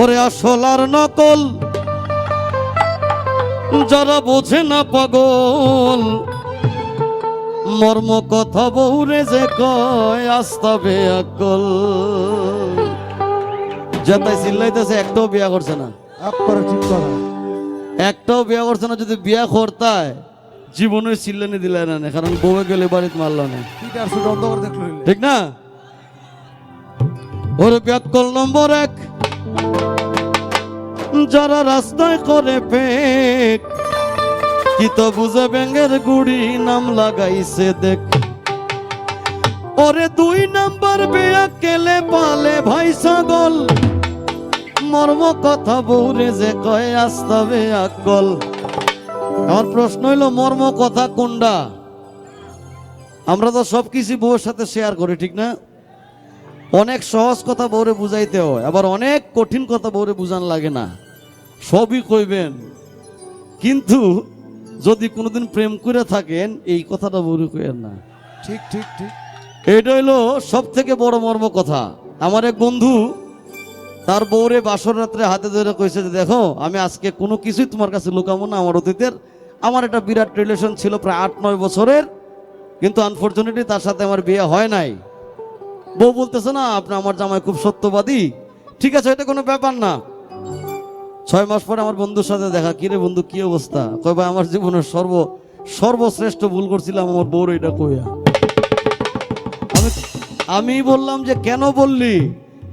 ওরে আসল আর নকল যারা বোঝে না পাগল, মর্ম কথা বউরে যে কয় আস্তাবে আকল। যেটাই চিল্লাইতেছে একটাও বিয়া করছে না, ঠিক কথা। একটাও বিয়া করছে না। যদি বিয়া করতায় জীবনে চিল্লানি দিলে না, কারণ বউয়ে গেলে বাড়িতে মারল না, ঠিক না? ওর ব্যাকল নম্বর 1, যারা রাস্তায় করে পেক, কি তো বুঝে ব্যাঙের গুড়ি নাম লাগাইছে দেখ। ওরে 2 নাম্বার বিয়া কেলে পালে ভাই ছাগল, মর্ম কথা বউরে যে কয় আস্তাবে আকল। আমার প্রশ্ন হইল মর্ম কথা কোনটা? আমরা তো সবকিছু বউয়ের সাথে শেয়ার করি, ঠিক না? অনেক সহজ কথা বউরে বুঝাইতে হয়, আবার অনেক কঠিন কথা বউরে বুঝান লাগে না, সবই কইবেন। কিন্তু যদি কোনোদিন প্রেম করে থাকেন এই কথাটা বউরে কইেন না। ঠিক ঠিক ঠিক, এটা হইলো সব থেকে বড় মর্ম কথা। আমার এক বন্ধু তার বউরে বাসর রাত্রে হাতে ধরে কইছে যে দেখো, আমি আজকে কোনো কিছুই তোমার কাছে লুকাবো না। আমার অতীতের আমার একটা বিরাট রিলেশন ছিল প্রায় 8-9 বছরের, কিন্তু আনফরচুনেটলি তার সাথে আমার বিয়ে হয় নাই। বউ বলতেছে না আপনি আমার জামাই খুব সত্যবাদী। ঠিক আছে, এটা কোনো ব্যাপার না। 6 মাস পরে আমার বন্ধুর সাথে দেখা। কিরে বন্ধু কি অবস্থা? কয় ভাই আমার জীবনের সর্বশ্রেষ্ঠ ভুল করছিলাম আমার বউর এটা কইয়া। আমি বললাম যে কেন বললি?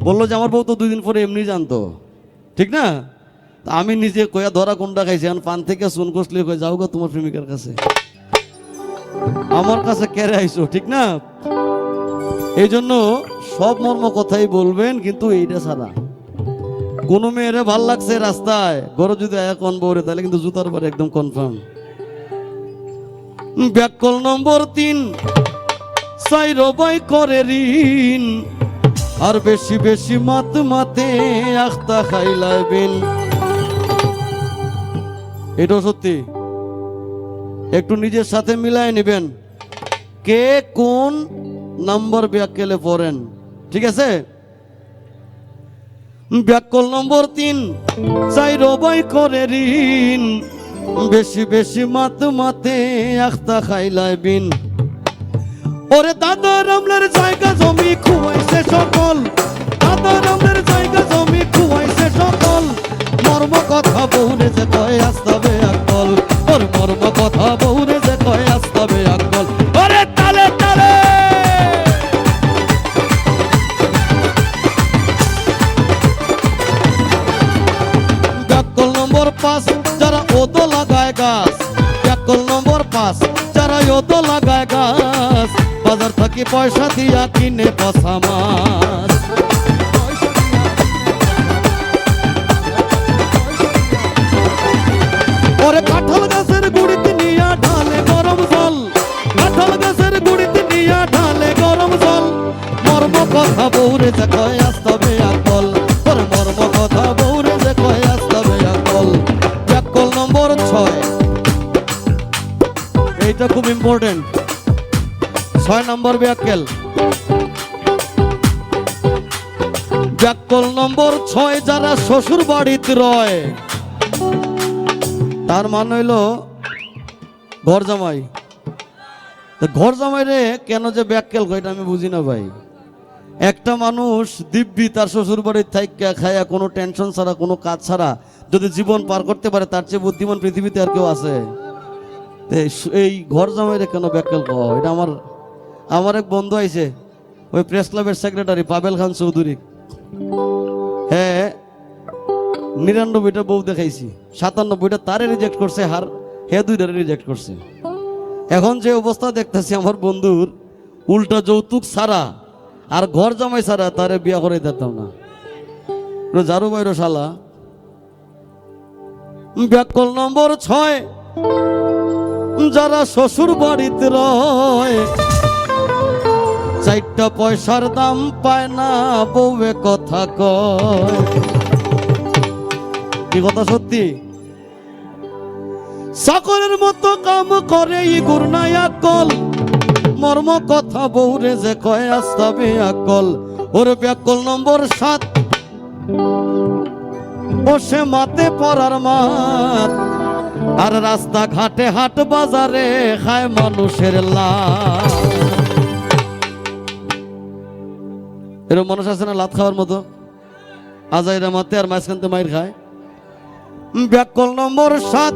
বললো যে আমার বউ তো 2 দিন পরে এমনি জানতো, ঠিক না? আমি নিজে কয়া ধরা কোনটা খাইছি, পান থেকে চুন কষলে কয়ে যাও গা তোমার প্রেমিকার কাছে, আমার কাছে কেড়ে আইসো, ঠিক না? এই জন্য সব মর্ম কথাই বলবেন, কিন্তু এইটা ছাড়া কোনো মেয়েরে ভাল লাগছে রাস্তায় গড় যদি এখন বউরে, তাহলে কিন্তু জুতার পরে একদম কনফার্ম। ব্যাকল নম্বর 3, চাইর বাই করে ঋণ, আর বেশি বেশি মাতে আখতা খাইলাইবেন। এটাও সত্যি, একটু নিজের সাথে মিলাই নেবেন কে কোন নাম্বার ব্যাককেলে পড়েন, ঠিক আছে? ব্যাকল নম্বর 3, চাইর বাই করে ঋণ, বেশি বেশি মাতে আখতা খাইলাইবেন। ওরে দাদা রামলের জায়গা জমি খুয়াইছে সকল, দাদা রামলের জায়গা জমি খুয়াইছে সকল, মর্ম কথা বউরে যে কয় আস্তাবে আকল। ওর মর্ম কথা বউরে যে কয় আস্তাবে আকল। ওরে তালে তালে ব্যাকল নম্বর 5, যারা ওতো লাগায় গাছ। ব্যাকল নম্বর 5, যারা ওতো লাগায় গাছ, বাজার থেকে পয়সা দিয়া কিনে পচা মাছ। ওরে কাঁঠাল গাছের গুড়িতে নিয়া ঢালে গরম জল, কাঁঠাল গাছের গুড়িতে নিয়া ঢালে গরম জল, মর্ম কথা বউরে যে কয় আস্তাবে আকল। ওরে মর্ম কথা বউরে যে কয় আস্তাবে আকল। ব্যাকল নম্বর 6, এইটা খুব ইম্পর্টেন্ট। 6 নম্বর ব্যাককেল। ব্যাকল নম্বর 6, যারা শ্বশুর বাড়িতে রয়, তার মান হইল ঘর জামাই। ঘর জামাই রে কেন যে ব্যাককেল কয় এটা আমি বুঝি না ভাই। একটা মানুষ দিব্যি তার শ্বশুর বাড়ির থাইকা খায়া কোনো টেনশন ছাড়া কোনো কাজ ছাড়া যদি জীবন পার করতে পারে, তার চেয়ে বুদ্ধিমান পৃথিবীতে আর কেউ আছে? এই ঘর জামাই রে কেন ব্যাককেল কয়? এটা আমার এক বন্ধু আইছে, ওই প্রেস ক্লাবের সেক্রেটারি পাবেল খান চৌধুরী। হ্যাঁ, 99টা বউ দেখাইছি, 97টা তারে রিজেক্ট করছে, হে 2টারে রিজেক্ট করছে। এখন যে অবস্থা দেখতেছি আমার বন্ধুর, উল্টা যৌতুক ছাড়া আর ঘর জামাই ছাড়া তারে বিয়া করে দিতাম না। ঝাড়ু বাইরো শালা। ব্যাকল নম্বর 6, যারা শ্বশুর বাড়িতে রয়, 4টা পয়সার দাম পায় না বউয়ে কথা কয়। কি কথা সত্যি? চাকরের মতো কাম করে ইগুর নাই আকল, মর্ম কথা বউরে যে কয় আস্তাবে আকল। ওর ব্যাকল নম্বর 7, বসে মাতে পড়ার মাত, আর রাস্তা ঘাটে হাট বাজারে খায় মানুষের লাত। এরকম মানুষ আছে না লাত খাওয়ার মতো, আজাইরা মাতে আর মাঝখানতে মাইর খায়। ব্যাকল নম্বর 7,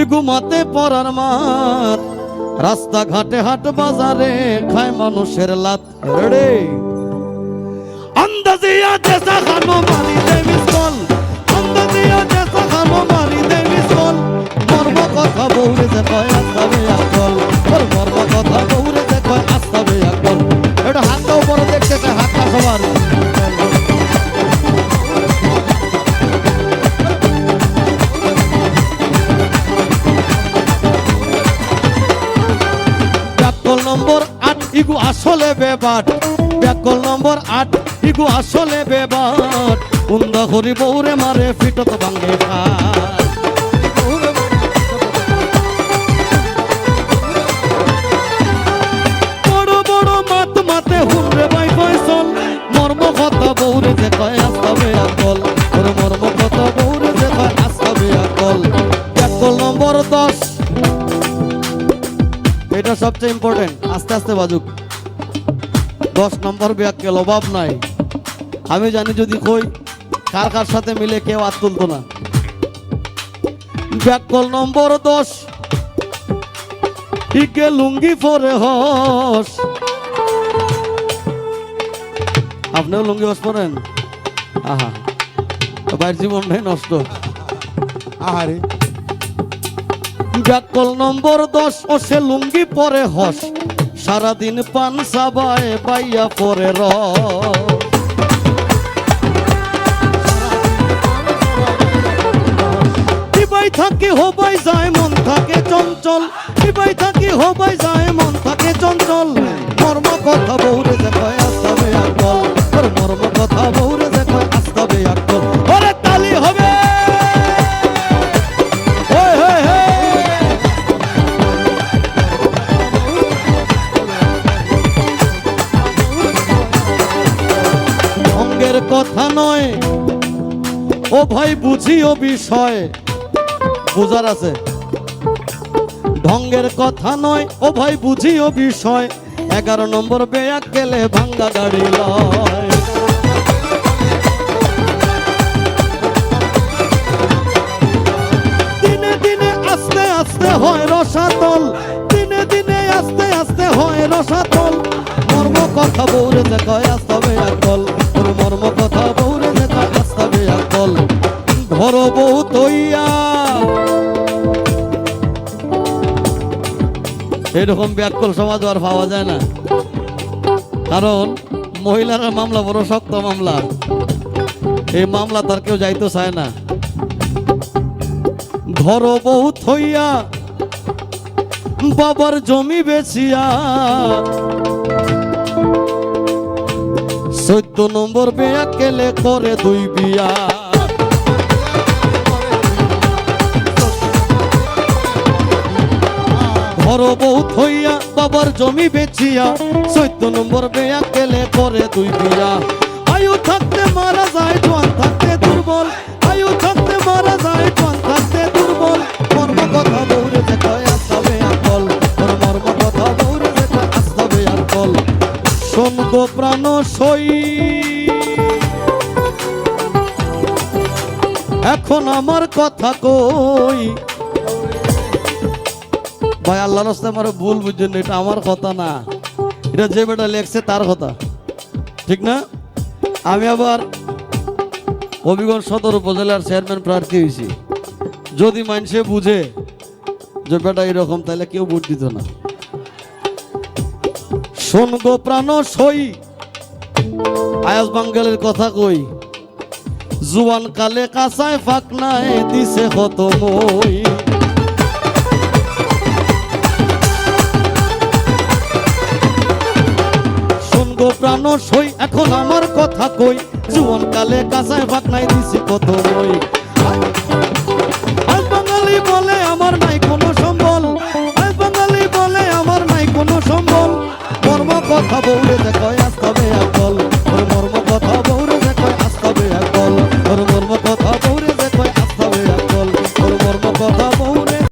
ইগু মাতে পড়ার মাত, রাস্তা ঘাটে হাট বাজারে খায় মানুষের লাত। রে আন্দাজিয়া জেসা খানো মারি দে মিসকল, আন্দাজিয়া জেসা খানো মারি দে মিসকল। মর্ম কথা বউরে যে কয় আস্তাবে আকল, মর্ম কথা বউরে যে কয় আস্তাবে আকল। এটা হাতটা উপরে দেখতেছে, হাতটা সবার। ব্যাকল নম্বর 8, ইগু আসলে বেবাট। ব্যাকল নম্বর 8, ইগু আসলে বেবাট। উন্দা করি বউরে মারে ফিটত ভাঙ্গে খাট। বড় বড় মাত মাতে হুনরে বাই ফয়সল। মর্ম কথা বউরে যে কয় আস্তাবে আকল, ওর মর্ম কথা বউরে যে কয় আস্তাবে আকল। ব্যাকল নম্বর 10, এটা সবচেয়ে ইম্পর্টেন্ট, আস্তে আস্তে বাজুক। 10 নম্বর ব্যাককেল, অভাব নাই। আমি জানি যদি কই কার কার সাথে মিলে কেউ হাত তুলতো না। ব্যাকল নম্বর 10, ইকে লুঙ্গি পরে হস। আপনিও লুঙ্গি হস পরেন? আহা, বাইর জীবনটাই নষ্ট। আহারে ব্যাকল নম্বর 10, ও সে লুঙ্গি পরে হস। সারাদিন পান সাবায় পাইয়া পরে রস। দিবাই থাকি হবাই যায় মন থাকে চঞ্চল, দিবাই থাকি হবাই যায় মন থাকে চঞ্চল। মর্ম কথা বউরে যে কয় আস্তাবে আকল, ওর মর্ম কথা বউরে যে কয় আস্তাবে আকল। ওরে তালি হবে। ঢঙ্গের কথা নয় ও ভাই, বুঝিও বিষয়। বুঝার আছে। ঢঙ্গের কথা নয় ও ভাই, বুঝিও বিষয়। 11 নম্বর বেয়াক গেলে ভাঙ্গা গাড়ি লয়। দিনে দিনে আস্তে আস্তে হয় রসাতল, দিনে দিনে আস্তে আস্তে হয় রসাতল। মর্ম কথা বউরে যে কয় আস্তাবে আকল, ওর মর্ম কথা বউরে যে কয় আস্তাবে আকল। ঘর বউ তৈয়া, এরকম ব্যাকল সমাজ আর পাওয়া যায় না। কারণ মহিলার মামলা বড় শক্ত মামলা, এই মামলা তার কেউ যাইতে চায় না। ঘর বউ থইয়া, বাবার জমি বেচিয়া। 14 নম্বর বেয়াকেলে করে 2 বিয়া। ঘর বউ থইয়া, বাবার জমি বেচিয়া। 14 নম্বর বেয়াকেলে করে 2 বিয়া। আয়ু থাকতে মারা যায়, জোয়ান থাকতে দুর্বল। আয়ু থাকতে মারা যায়, জোয়ান থাকতে দুর্বল। মর্ম কথা বউরে যে কয় আস্তাবে আকল, ওর মর্ম কথা বউরে যে কয় আস্তাবে আকল। শোন গো প্রাণ সই, এখন আমার কথা কই। ভাই আল্লাহর রাস্তায় আমার ভুল বুঝছেন, এটা আমার কথা না, এটা যে বেটা লেখছে তার কথা, ঠিক না? আমি আবার হবিগঞ্জ সদর উপজেলার চেয়ারম্যান প্রার্থী হয়েছি। যদি মানুষে বুঝে যে বেটা এরকম, তাহলে কেউ ভোট দিত না। শোন গো প্রাণ সই, আয়াজ বাঙ্গালের কথা কই। জুয়ান কালে কাঁচায় ফাঁক নাই, দিছে কত মই। শোন গো প্রাণ সই, এখন আমার কথা কই। জুয়ান কালে কাঁচায় ফাঁক নাই, দিছে কত মই।